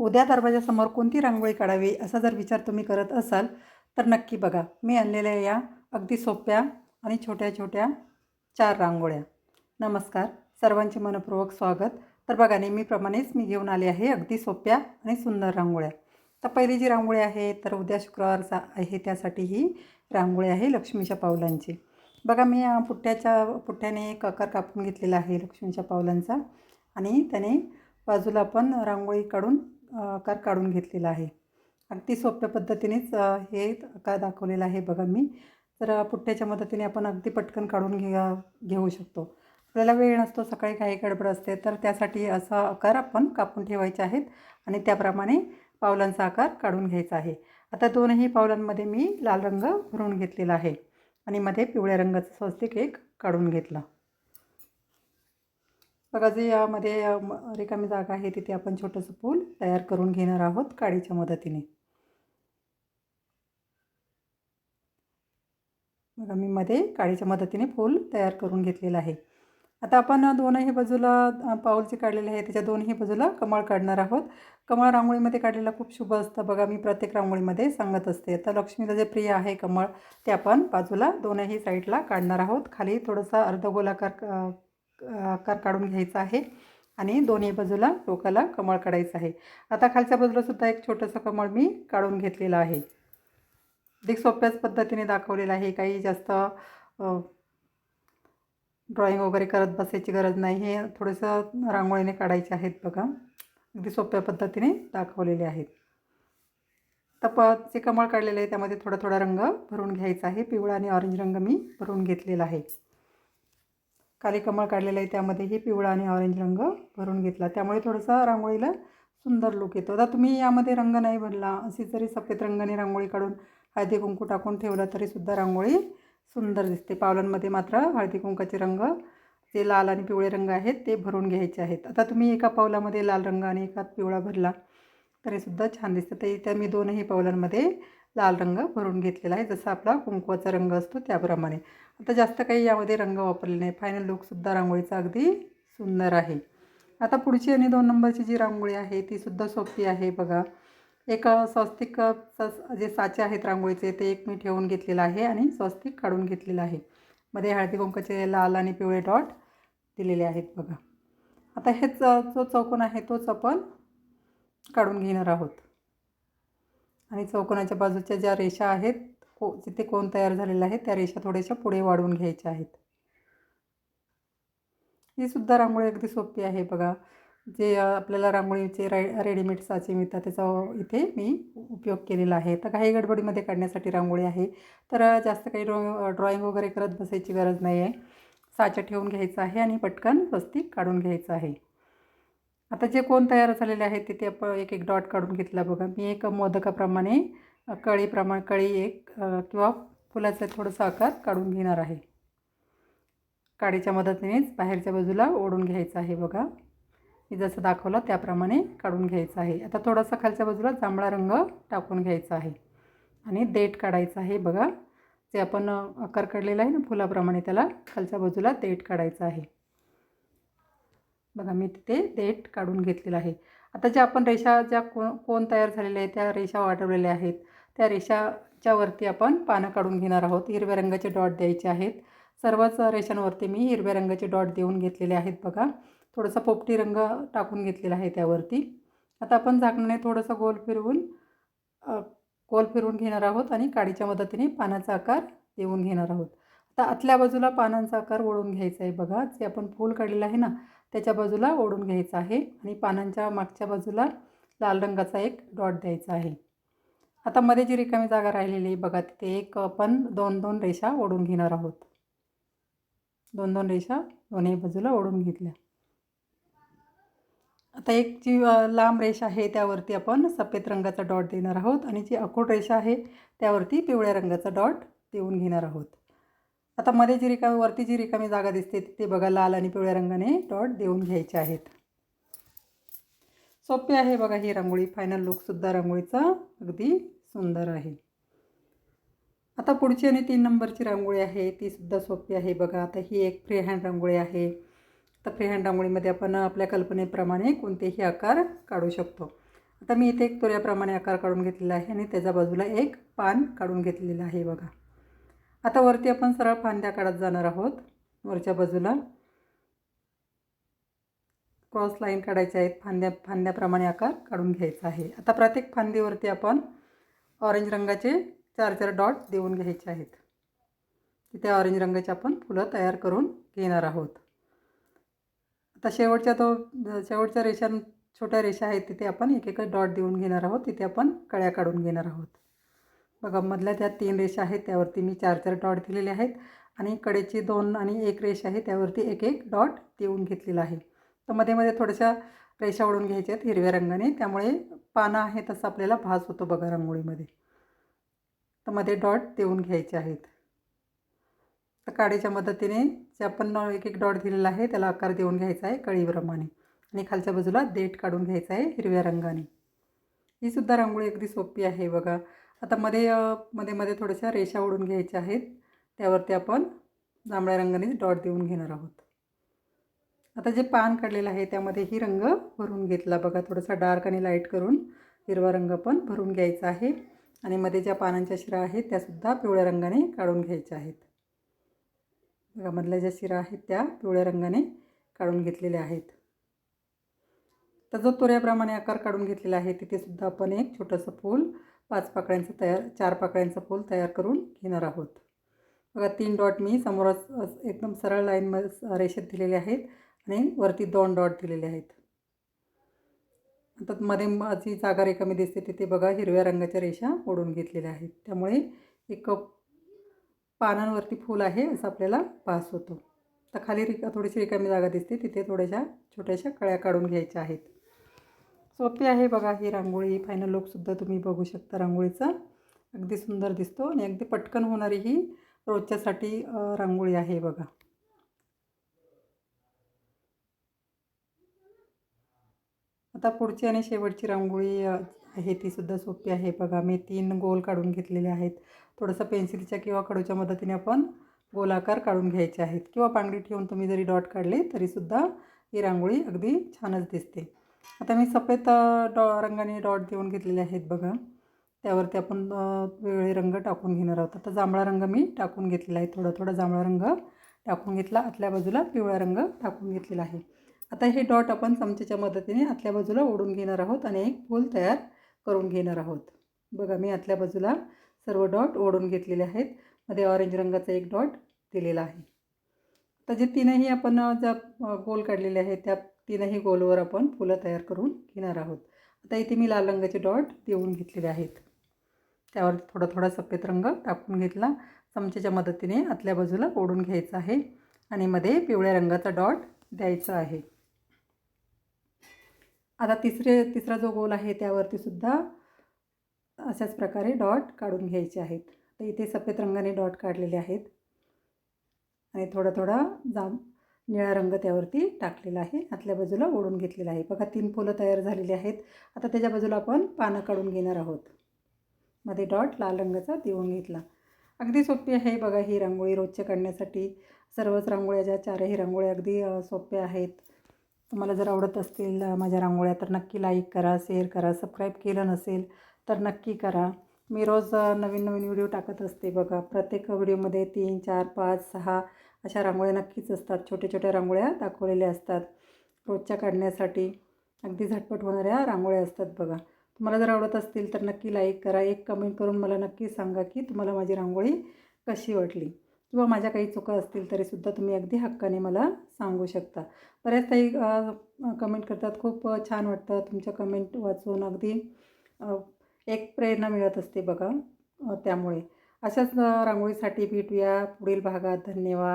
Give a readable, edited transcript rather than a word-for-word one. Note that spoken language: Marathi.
उद्या दरवाजासमोर कोणती रांगोळी काढावी असा जर विचार तुम्ही करत असाल तर नक्की बघा, मी आणलेल्या या अगदी सोप्या आणि छोट्या छोट्या 4 रांगोळ्या. नमस्कार, सर्वांचे मनपूर्वक स्वागत. तर बघा, नेहमीप्रमाणेच मी घेऊन आले आहे अगदी सोप्या आणि सुंदर रांगोळ्या. तर पहिली जी रांगोळी आहे, तर उद्या शुक्रवारचा आहे त्यासाठी ही रांगोळी आहे लक्ष्मीच्या पावलांची. बघा, मी पुठ्ठ्याने एक आकार कापून घेतलेला आहे लक्ष्मीच्या पावलांचा आणि त्याने बाजूला पण रांगोळी काढून आकार काढून घेतलेला आहे. अगदी सोप्या पद्धतीनेच हे आकार दाखवलेला आहे बघा मी. तर पुठ्ठ्याच्या मदतीने आपण अगदी पटकन काढून घेऊ शकतो. आपल्याला वेळ नसतो, सकाळी काही गडबड असते, तर त्यासाठी असा आकार आपण कापून ठेवायचे आहेत आणि त्याप्रमाणे पावलांचा आकार काढून घ्यायचा आहे. आता दोनही पावलांमध्ये मी लाल रंग भरून घेतलेला आहे आणि मध्ये पिवळ्या रंगाचा स्वस्तिक एक काढून घेतला. बघा, जे यामध्ये रिकामी जागा आहे तिथे आपण छोटंसं फूल तयार करून घेणार आहोत काडीच्या मदतीने. बघा, मी मध्ये काडीच्या मदतीने फूल तयार करून घेतलेलं आहे. आता आपण दोनही बाजूला पाऊल जे काढलेले आहे त्याच्या दोन्ही बाजूला कमळ काढणार आहोत. कमळ रांगोळीमध्ये काढलेला खूप शुभ असतं बघा, मी प्रत्येक रांगोळीमध्ये सांगत असते. तर लक्ष्मीला जे प्रिय आहे कमळ, ते आपण बाजूला दोनही साईडला काढणार आहोत. खाली थोडासा अर्धगोलाकार आकार काढून घ्यायचा आहे आणि दोन्ही बाजूला टोकाला कमळ काढायचं आहे. आता खालच्या बाजूला सुद्धा एक छोटंसं कमळ मी काढून घेतलेलं आहे. अगदी सोप्याच पद्धतीने दाखवलेलं आहे. काही जास्त ड्रॉइंग वगैरे करत बसायची गरज नाही. हे थोडंसं रांगोळीने काढायचे आहेत बघा. अगदी सोप्या पद्धतीने दाखवलेले आहेत. जे कमळ काढलेले आहे त्यामध्ये थोडा थोडा रंग भरून घ्यायचा आहे. पिवळा आणि ऑरेंज रंग मी भरून घेतलेला आहे. खाली कमळ काढलेलं आहे त्यामध्येही पिवळा आणि ऑरेंज रंग भरून घेतला, त्यामुळे थोडंसं रांगोळीला सुंदर लुक येतो. आता तुम्ही यामध्ये रंग नाही भरला, अशी जरी सफेद रंगाने रांगोळी काढून हळदी कुंकू टाकून ठेवलं तरीसुद्धा रांगोळी सुंदर दिसते. पावलांमध्ये मात्र हळदी कुंकाचे रंग, जे लाल आणि पिवळे रंग आहेत, ते भरून घ्यायचे आहेत. आता तुम्ही एका पावलामध्ये लाल रंग आणि एकात पिवळा भरला तरीसुद्धा छान दिसतं. तर इथे मी दोनही पावलांमध्ये लाल रंग भरून घेतलेला आहे, जसा आपला कुंकवाचा रंग असतो त्याप्रमाणे. आता जास्त काही यामध्ये रंग वापरले नाही. फायनल लुकसुद्धा रांगोळीचा अगदी सुंदर आहे. आता पुढची आणि 2 नंबरची जी रांगोळी आहे तीसुद्धा सोपी आहे बघा. एक स्वस्तिक जे साचे आहेत रांगोळीचे, ते एक मी ठेवून घेतलेलं आहे आणि स्वस्तिक काढून घेतलेलं आहे. मध्ये हळदी कुंकाचे लाल आणि पिवळे डॉट दिलेले आहेत बघा. आता जो चौकोन आहे तोच आपण काढून घेणार आहोत आणि चौकोनाच्या बाजूच्या ज्या रेषा आहेत, जिथे कोन तयार झालेला आहे त्या रेषा थोड्याशा पुढे वाढवून घ्यायच्या आहेत. ही सुद्धा रांगोळी अगदी सोपी आहे बघा. जे आपल्याला रांगोळीचे रेडीमेड साचे मिळतात त्याचा इथे मी उपयोग केलेला आहे. तर काही गडबडीमध्ये काढण्यासाठी रांगोळी आहे, तर जास्त काही ड्रॉइंग वगैरे करत बसायची गरज नाही आहे. साचा ठेवून घ्यायचा आहे आणि पटकन स्वस्तिक काढून घ्यायचं आहे. आता जे कोन तयार झालेले आहेत तिथे आपण एक एक डॉट काढून घेतला बघा. मी एक मोदकाप्रमाणे कळी एक किंवा फुलाचा थोडासा आकार काढून घेणार आहे. काडीच्या मदतीनेच बाहेरच्या बाजूला ओढून घ्यायचं आहे बघा. मी जसं दाखवलं त्याप्रमाणे काढून घ्यायचं आहे. आता थोडासा खालच्या बाजूला जांभळा रंग टाकून घ्यायचा आहे आणि देठ काढायचं आहे बघा. जे आपण आकार काढलेला आहे ना फुलाप्रमाणे, त्याला खालच्या बाजूला देठ काढायचं आहे बघा. मी तिथे देठ काढून घेतलेला आहे. आता ज्या आपण रेषा, ज्या कोन तयार झालेल्या आहेत त्या रेषा वाढवलेल्या आहेत, त्या रेषाच्या वरती आपण पानं काढून घेणार आहोत. हिरव्या रंगाचे डॉट द्यायचे आहेत. सर्वच रेषांवरती मी हिरव्या रंगाचे डॉट देऊन घेतलेले आहेत बघा. थोडासा पोपटी रंग टाकून घेतलेला आहे त्यावरती. आता आपण झाकणाने थोडंसं गोल फिरवून घेणार आहोत आणि काडीच्या मदतीने पानाचा आकार देऊन घेणार आहोत. आता आतल्या बाजूला पानांचा आकार ओढून घ्यायचा आहे बघा. जे आपण फूल काढलेलं आहे ना त्याच्या बाजूला ओढून घ्यायचं आहे आणि पानांच्या मागच्या बाजूला लाल रंगाचा एक डॉट द्यायचा आहे. आता मध्ये जी रिकामी जागा राहिलेली आहे बघा, तिथे एक आपण 2-2 रेषा ओढून घेणार आहोत. 2-2 रेषा दोन्ही बाजूला ओढून घेतल्या. आता एक जी लांब रेषा आहे त्यावरती आपण सफेद रंगाचा डॉट देणार आहोत आणि जी आखूड रेषा आहे त्यावरती पिवळ्या रंगाचा डॉट देऊन घेणार आहोत. आता मध्ये वरती जी रिकामी जागा दिसते तिथे बघा लाल आणि पिवळ्या रंगाने डॉट देऊन घ्यायचे आहेत. सोपी आहे बघा ही रांगोळी. फायनल लुकसुद्धा रांगोळीचा अगदी सुंदर आहे. आता पुढची आणि 3 नंबरची रांगोळी आहे तीसुद्धा सोपी आहे बघा. आता ही एक फ्री हँड रांगोळी आहे. तर फ्री हँड रांगोळीमध्ये आपण आपल्या कल्पनेप्रमाणे कोणतेही आकार काढू शकतो. आता मी इथे एक तुऱ्याप्रमाणे आकार काढून घेतलेला आहे आणि त्याच्या बाजूला एक पान काढून घेतलेलं आहे बघा. आता वरती आपण सरळ फांद्या काढत जाणार आहोत. वरच्या बाजूला क्रॉस लाईन काढायच्या आहेत. फांद्याप्रमाणे आकार काढून घ्यायचा आहे. आता प्रत्येक फांदीवरती आपण ऑरेंज रंगाचे 4-4 डॉट देऊन घ्यायचे आहेत. तिथे ऑरेंज रंगाचे आपण फुलं तयार करून घेणार आहोत. आता शेवटच्या रेषा, छोट्या रेषा आहेत, तिथे आपण एक डॉट देऊन घेणार आहोत. तिथे आपण कळ्या काढून घेणार आहोत. बघा, मधल्या त्या 3 रेषा आहेत त्यावरती मी 4-4 डॉट दिलेले आहेत आणि कडेची 2 आणि 1 रेषा आहे त्यावरती एक डॉट देऊन घेतलेला आहे. तर मध्ये थोड्याशा रेषा ओढून घ्यायच्या आहेत हिरव्या रंगाने, त्यामुळे पानं आहे तसं आपल्याला भास होतो बघा रांगोळीमध्ये. तर मध्ये डॉट देऊन घ्यायचे आहेत. तर काडीच्या मदतीने जे आपण एक डॉट दिलेला आहे त्याला आकार देऊन घ्यायचा आहे कळीप्रमाणे आणि खालच्या बाजूला देठ काढून घ्यायचा आहे हिरव्या रंगाने. ही सुद्धा रांगोळी अगदी सोपी आहे बघा. आता मध्ये थोड्याशा रेषा ओढून घ्यायच्या आहेत. त्यावरती आपण जांभळ्या रंगाने डॉट देऊन घेणार आहोत. आता जे पान काढलेलं आहे त्यामध्ये रंग भरून घेतला बघा. थोडासा डार्क आणि लाईट करून हिरवा रंग पण भरून घ्यायचा आहे आणि मध्ये ज्या पानांच्या शिरा आहेत त्यासुद्धा पिवळ्या रंगाने काढून घ्यायच्या आहेत बघा. मधल्या ज्या शिरा आहेत त्या पिवळ्या रंगाने काढून घेतलेल्या आहेत. तर जो तुऱ्याप्रमाणे आकार काढून घेतलेला आहे तिथे सुद्धा आपण एक छोटंसं फूल 4 पाकळ्यांचं फूल तयार करून घेणार आहोत बघा. 3 डॉट मी समोरच एकदम सरळ लाईनमध्ये रेषेत दिलेले आहेत आणि वरती 2 डॉट दिलेले आहेत. आता मध्ये जी जागा रिकामी दिसते तिथे बघा हिरव्या रंगाच्या रेषा ओढून घेतलेल्या आहेत. त्यामुळे एक पानांवरती फूल आहे असं आपल्याला भास होतो. तर खाली थोडीशी रिकामी जागा दिसते तिथे थोड्याशा छोट्याशा कळ्या काढून घ्यायच्या आहेत. सोपी आहे बघा ही रांगोळी. फायनल लुकसुद्धा तुम्ही बघू शकता रांगोळीचा. अगदी सुंदर दिसतो आणि अगदी पटकन होणारी ही रोजच्यासाठी रांगोळी आहे बघा. आता पुढची आणि शेवटची रांगोळी आहे ती सुद्धा सोपी आहे बघा. मी 3 गोल काढून घेतलेले आहेत. थोडंसं पेन्सिलच्या किंवा खडूच्या मदतीने आपण गोलाकार काढून घ्यायचे आहेत किंवा पांगडी ठेवून तुम्ही जरी डॉट काढले तरीसुद्धा ही रांगोळी अगदी छानच दिसते. आता मी सफेद रंगाने डॉट देऊन घेतलेले आहेत बघा. त्यावरती आपण वेगळे रंग टाकून घेणार आहोत. आता जांभळा रंग मी टाकून घेतलेला आहे. थोडा जांभळा रंग टाकून घेतला. आतल्या बाजूला पिवळा रंग टाकून घेतलेला आहे. आता हे डॉट आपण चमच्याच्या मदतीने आतल्या बाजूला ओढून घेणार आहोत आणि एक फूल तयार करून घेणार आहोत बघा. मी आतल्या बाजूला सर्व डॉट ओढून घेतलेले आहेत. मध्ये ऑरेंज रंगाचा एक डॉट दिलेला आहे. तर जे 3ही आपण ज्या गोल काढलेले आहेत त्या 3ही गोलवर आपण फुलं तयार करून घेणार आहोत. आता इथे मी लाल रंगाचे डॉट देऊन घेतलेले आहेत. त्यावर थोडा सफेद रंग टाकून घेतला. चमच्याच्या मदतीने आतल्या बाजूला ओढून घ्यायचा आहे आणि मध्ये पिवळ्या रंगाचा डॉट द्यायचा आहे. आता तिसरा जो गोल आहे त्यावरती सुद्धा अशाच प्रकारे डॉट काढून घ्यायचे आहेत. तर इथे सफेद रंगाने डॉट काढलेले आहेत आणि थोडा निळा रंग त्यावरती टाकलेला आहे. आतल्या बाजूला ओढून घेतलेला आहे बघा. 3 फुलं तयार झालेली आहेत. आता त्याच्या बाजूला आपण पानं काढून घेणार आहोत. मध्ये डॉट लाल रंगाचा देऊन घेतला. अगदी सोपी आहे बघा ही रांगोळी रोजच्या काढण्यासाठी. सर्वच रांगोळ्या ज्या 4ही रांगोळ्या अगदी सोप्या आहेत. तुम्हाला जर आवडत असतील माझ्या रांगोळ्या तर नक्की लाईक करा, शेअर करा. सबस्क्राईब केलं नसेल तर नक्की करा. मी रोज नवीन व्हिडिओ टाकत असते बघा. प्रत्येक व्हिडिओमध्ये 3, 4, 5, 6 अशा रांगोळ्या नक्कीच असतात. छोट्या रांगोळ्या दाखवलेल्या असतात. रोजच्या काढण्यासाठी अगदी झटपट होणाऱ्या रांगोळ्या असतात बघा. तुम्हाला जर आवडत असतील तर नक्की लाईक करा. एक कमेंट करून मला नक्की सांगा की तुम्हाला माझी रांगोळी कशी वाटली किंवा माझ्या काही चुका असतील तरीसुद्धा तुम्ही अगदी हक्काने मला सांगू शकता. बऱ्याच ताई कमेंट करतात. खूप छान वाटतं तुमच्या कमेंट वाचून. अगदी एक प्रेरणा मिळत असते बघा. त्यामुळे अशाच रांगोळीसाठी भेटूया पुढील भागात. धन्यवाद.